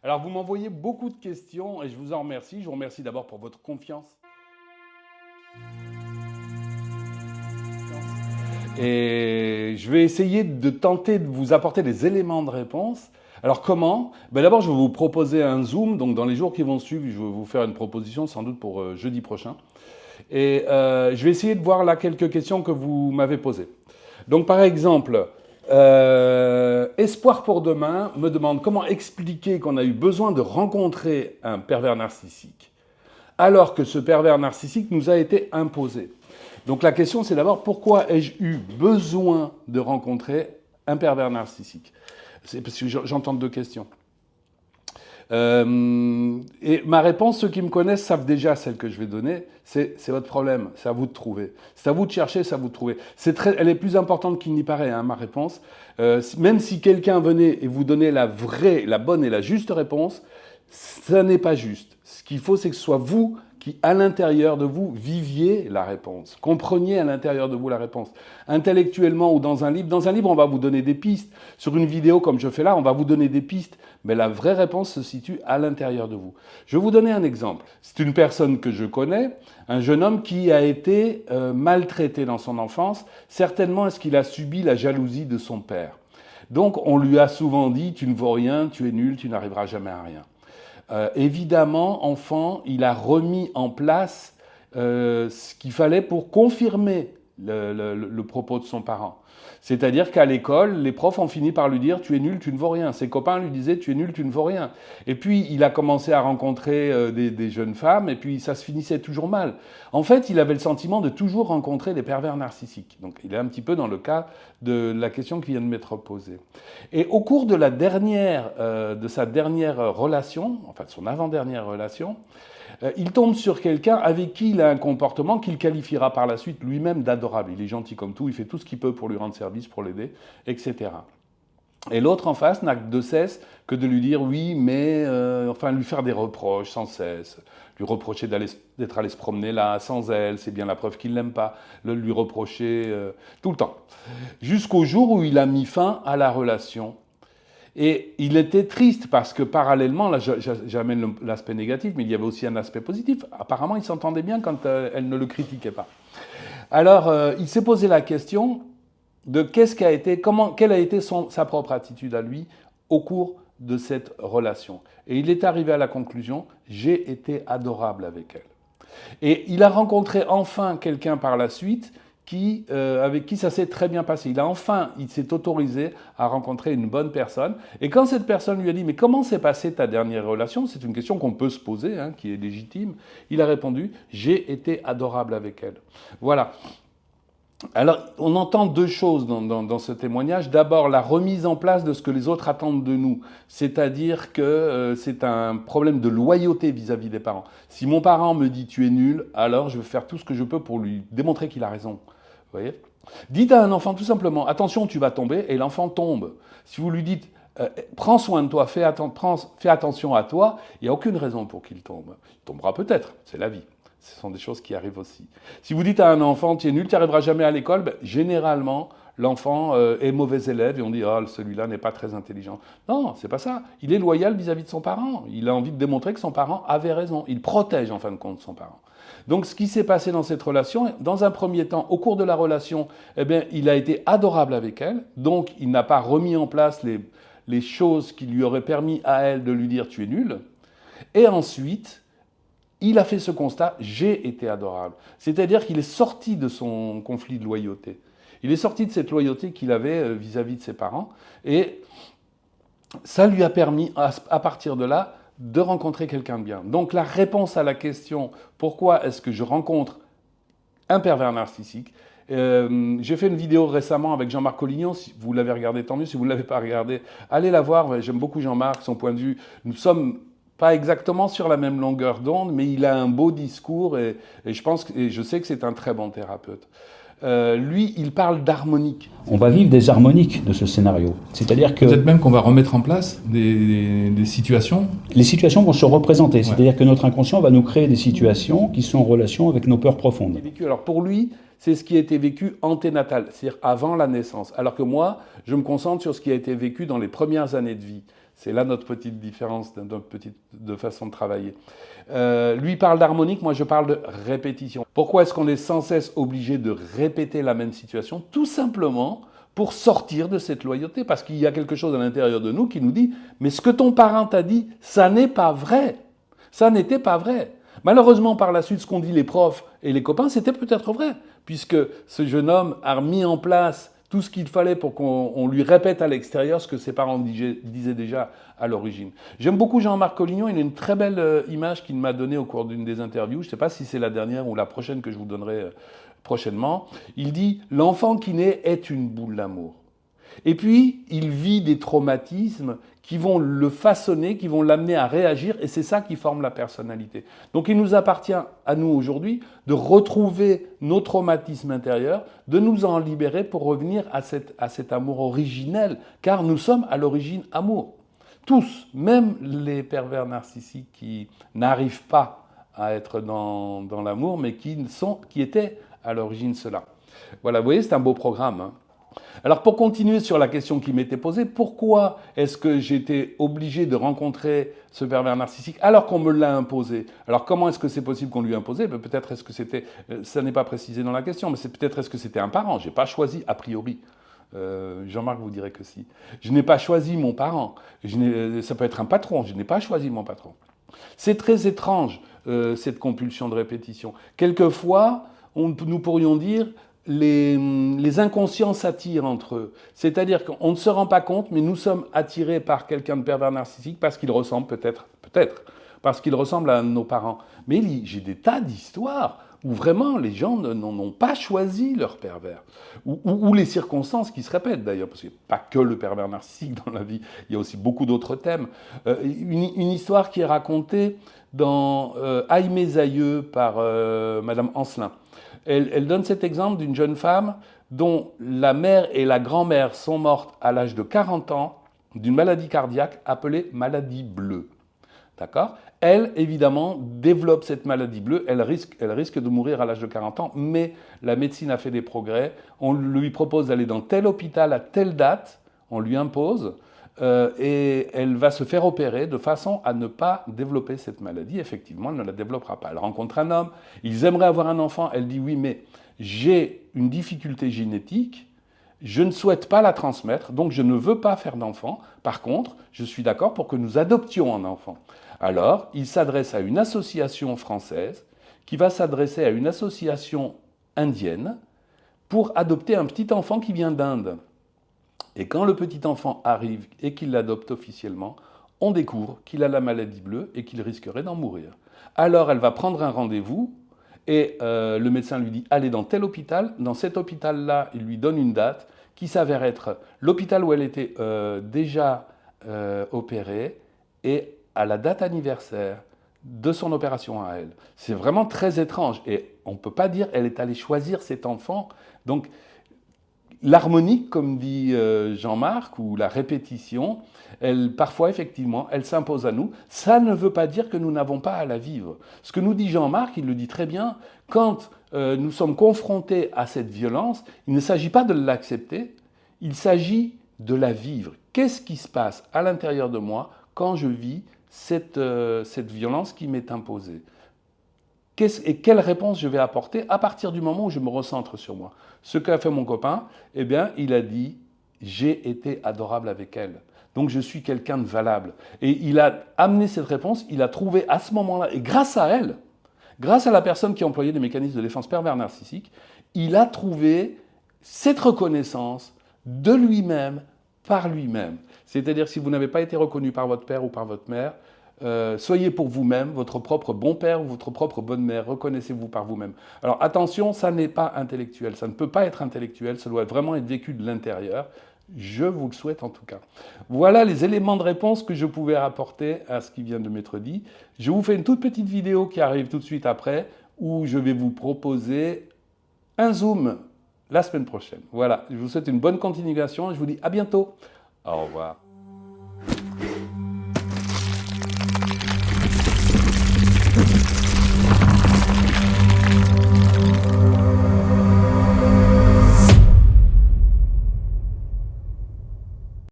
Alors, vous m'envoyez beaucoup de questions et je vous en remercie. Je vous remercie d'abord pour votre confiance. Et je vais essayer de tenter de vous apporter des éléments de réponse. Alors comment? D'abord, je vais vous proposer un Zoom. Donc dans les jours qui vont suivre, je vais vous faire une proposition sans doute pour jeudi prochain. Et je vais essayer de voir là quelques questions que vous m'avez posées. Donc par exemple, Espoir pour demain me demande comment expliquer qu'on a eu besoin de rencontrer un pervers narcissique alors que ce pervers narcissique nous a été imposé. Donc la question, c'est d'abord pourquoi ai-je eu besoin de rencontrer un pervers narcissique? C'est parce que j'entends deux questions. Et ma réponse, ceux qui me connaissent savent déjà celle que je vais donner, c'est votre problème, c'est à vous de trouver. C'est à vous de chercher, c'est à vous de trouver. Elle est plus importante qu'il n'y paraît, hein, ma réponse. Même si quelqu'un venait et vous donnait la vraie, la bonne et la juste réponse, ça n'est pas juste. Ce qu'il faut, c'est que ce soit vous qui, à l'intérieur de vous, viviez la réponse. Compreniez à l'intérieur de vous la réponse. Intellectuellement ou dans un livre. Dans un livre, on va vous donner des pistes. Sur une vidéo, comme je fais là, on va vous donner des pistes. Mais la vraie réponse se situe à l'intérieur de vous. Je vais vous donner un exemple. C'est une personne que je connais, un jeune homme qui a été maltraité dans son enfance. Certainement, est-ce qu'il a subi la jalousie de son père? Donc, on lui a souvent dit « tu ne vaux rien, tu es nul, tu n'arriveras jamais à rien ». Évidemment, enfant, il a remis en place ce qu'il fallait pour confirmer le propos de son parent. C'est-à-dire qu'à l'école, les profs ont fini par lui dire « tu es nul, tu ne vaux rien ». Ses copains lui disaient « tu es nul, tu ne vaux rien ». Et puis, il a commencé à rencontrer des jeunes femmes, et puis ça se finissait toujours mal. En fait, il avait le sentiment de toujours rencontrer des pervers narcissiques. Donc, il est un petit peu dans le cas de la question qui vient de m'être posée. Et au cours de sa dernière relation, enfin de son avant-dernière relation, il tombe sur quelqu'un avec qui il a un comportement qu'il qualifiera par la suite lui-même d'adorable. Il est gentil comme tout, il fait tout ce qu'il peut pour lui rendre service, pour l'aider, etc. Et l'autre en face n'a de cesse que de lui dire oui, mais enfin lui faire des reproches sans cesse, lui reprocher d'être allé se promener là sans elle, c'est bien la preuve qu'il l'aime pas, lui reprocher tout le temps. Jusqu'au jour où il a mis fin à la relation. Et il était triste parce que parallèlement, là j'amène l'aspect négatif, mais il y avait aussi un aspect positif. Apparemment, il s'entendait bien quand elle ne le critiquait pas. Alors, il s'est posé la question de quelle a été sa propre attitude à lui au cours de cette relation. Et il est arrivé à la conclusion, j'ai été adorable avec elle. Et il a rencontré enfin quelqu'un par la suite avec qui ça s'est très bien passé. Il s'est autorisé à rencontrer une bonne personne. Et quand cette personne lui a dit « Mais comment s'est passée ta dernière relation ?» C'est une question qu'on peut se poser, hein, qui est légitime. Il a répondu « J'ai été adorable avec elle. » Voilà. Alors, on entend deux choses dans ce témoignage. D'abord, la remise en place de ce que les autres attendent de nous. C'est-à-dire que c'est un problème de loyauté vis-à-vis des parents. Si mon parent me dit « tu es nul », alors je vais faire tout ce que je peux pour lui démontrer qu'il a raison. Vous voyez ? Dites à un enfant tout simplement « attention, tu vas tomber » et l'enfant tombe. Si vous lui dites « prends soin de toi, fais attention à toi », il n'y a aucune raison pour qu'il tombe. Il tombera peut-être, c'est la vie. Ce sont des choses qui arrivent aussi. Si vous dites à un enfant, tu es nul, tu n'y arriveras jamais à l'école, généralement, l'enfant est mauvais élève et on dit, ah, celui-là n'est pas très intelligent. Non, c'est pas ça. Il est loyal vis-à-vis de son parent. Il a envie de démontrer que son parent avait raison. Il protège en fin de compte son parent. Donc, ce qui s'est passé dans cette relation, dans un premier temps, au cours de la relation, eh bien, il a été adorable avec elle. Donc, il n'a pas remis en place les choses qui lui auraient permis à elle de lui dire, tu es nul. Et ensuite, il a fait ce constat, j'ai été adorable. C'est-à-dire qu'il est sorti de son conflit de loyauté. Il est sorti de cette loyauté qu'il avait vis-à-vis de ses parents. Et ça lui a permis, à partir de là, de rencontrer quelqu'un de bien. Donc la réponse à la question « Pourquoi est-ce que je rencontre un pervers narcissique ?» J'ai fait une vidéo récemment avec Jean-Marc Collignon. Si vous l'avez regardé, tant mieux. Si vous ne l'avez pas regardé, allez la voir. J'aime beaucoup Jean-Marc, son point de vue. Nous sommes pas exactement sur la même longueur d'onde, mais il a un beau discours et je sais que c'est un très bon thérapeute. Lui, il parle d'harmonique. On va vivre des harmoniques de ce scénario. C'est-à-dire que peut-être même qu'on va remettre en place des situations. Les situations vont se représenter. C'est-à-dire que notre inconscient va nous créer des situations qui sont en relation avec nos peurs profondes. Alors pour lui, c'est ce qui a été vécu anténatal, c'est-à-dire avant la naissance. Alors que moi, je me concentre sur ce qui a été vécu dans les premières années de vie. C'est là notre petite différence, notre petite de façon de travailler. Lui parle d'harmonique, moi je parle de répétition. Pourquoi est-ce qu'on est sans cesse obligé de répéter la même situation? Tout simplement pour sortir de cette loyauté, parce qu'il y a quelque chose à l'intérieur de nous qui nous dit « mais ce que ton parent t'a dit, ça n'est pas vrai. Ça n'était pas vrai. » Malheureusement, par la suite, ce qu'ont dit les profs et les copains, c'était peut-être vrai, puisque ce jeune homme a mis en place tout ce qu'il fallait pour qu'on lui répète à l'extérieur ce que ses parents disaient déjà à l'origine. J'aime beaucoup Jean-Marc Collignon, il a une très belle image qu'il m'a donnée au cours d'une des interviews, je ne sais pas si c'est la dernière ou la prochaine que je vous donnerai prochainement. Il dit « L'enfant qui naît est une boule d'amour ». Et puis, il vit des traumatismes qui vont le façonner, qui vont l'amener à réagir, et c'est ça qui forme la personnalité. Donc il nous appartient à nous aujourd'hui de retrouver nos traumatismes intérieurs, de nous en libérer pour revenir à cet amour originel, car nous sommes à l'origine amour. Tous, même les pervers narcissiques qui n'arrivent pas à être dans l'amour, mais qui étaient à l'origine cela. Voilà, vous voyez, c'est un beau programme, hein. Alors pour continuer sur la question qui m'était posée, pourquoi est-ce que j'étais obligé de rencontrer ce pervers narcissique alors qu'on me l'a imposé? Alors comment est-ce que c'est possible qu'on lui ait imposé? Peut-être est-ce que c'était, ça n'est pas précisé dans la question, mais c'est peut-être est-ce que c'était un parent? Je n'ai pas choisi a priori. Jean-Marc vous dirait que si. Je n'ai pas choisi mon parent. Ça peut être un patron, je n'ai pas choisi mon patron. C'est très étrange, cette compulsion de répétition. Quelquefois, nous pourrions dire, les inconscients s'attirent entre eux. C'est-à-dire qu'on ne se rend pas compte, mais nous sommes attirés par quelqu'un de pervers narcissique parce qu'il ressemble peut-être, parce qu'il ressemble à nos parents. Mais j'ai des tas d'histoires où vraiment les gens n'ont pas choisi leur pervers. Ou les circonstances qui se répètent d'ailleurs, parce qu'il n'y a pas que le pervers narcissique dans la vie, il y a aussi beaucoup d'autres thèmes. Une histoire qui est racontée dans Aïe mes aïeux par Madame Ancelin. Elle donne cet exemple d'une jeune femme dont la mère et la grand-mère sont mortes à l'âge de 40 ans d'une maladie cardiaque appelée maladie bleue. D'accord ? Elle, évidemment, développe cette maladie bleue, elle risque de mourir à l'âge de 40 ans, mais la médecine a fait des progrès. On lui propose d'aller dans tel hôpital à telle date, on lui impose, et elle va se faire opérer de façon à ne pas développer cette maladie. Effectivement, elle ne la développera pas. Elle rencontre un homme, ils aimeraient avoir un enfant, elle dit oui, mais j'ai une difficulté génétique, je ne souhaite pas la transmettre, donc je ne veux pas faire d'enfant. Par contre, je suis d'accord pour que nous adoptions un enfant. Alors, il s'adresse à une association française qui va s'adresser à une association indienne pour adopter un petit enfant qui vient d'Inde. Et quand le petit enfant arrive et qu'il l'adopte officiellement, on découvre qu'il a la maladie bleue et qu'il risquerait d'en mourir. Alors elle va prendre un rendez-vous et le médecin lui dit « Allez dans tel hôpital ». Dans cet hôpital-là, il lui donne une date qui s'avère être l'hôpital où elle était déjà opérée et à la date anniversaire de son opération à elle. C'est vraiment très étrange et on ne peut pas dire qu'elle est allée choisir cet enfant. Donc, l'harmonique, comme dit Jean-Marc, ou la répétition, parfois, effectivement, elle s'impose à nous. Ça ne veut pas dire que nous n'avons pas à la vivre. Ce que nous dit Jean-Marc, il le dit très bien, quand nous sommes confrontés à cette violence, il ne s'agit pas de l'accepter, il s'agit de la vivre. Qu'est-ce qui se passe à l'intérieur de moi quand je vis cette violence qui m'est imposée ? Et quelle réponse je vais apporter à partir du moment où je me recentre sur moi. Ce qu'a fait mon copain, eh bien, il a dit « j'ai été adorable avec elle ». Donc je suis quelqu'un de valable. Et il a amené cette réponse, il a trouvé à ce moment-là, et grâce à elle, grâce à la personne qui employait des mécanismes de défense pervers narcissiques, il a trouvé cette reconnaissance de lui-même par lui-même. C'est-à-dire si vous n'avez pas été reconnu par votre père ou par votre mère, soyez pour vous-même, votre propre bon père ou votre propre bonne mère, reconnaissez-vous par vous-même. Alors attention, ça n'est pas intellectuel, ça ne peut pas être intellectuel, ça doit vraiment être vécu de l'intérieur. Je vous le souhaite en tout cas. Voilà les éléments de réponse que je pouvais apporter à ce qui vient de m'être dit. Je vous fais une toute petite vidéo qui arrive tout de suite après, où je vais vous proposer un Zoom la semaine prochaine. Voilà, je vous souhaite une bonne continuation et je vous dis à bientôt. Au revoir.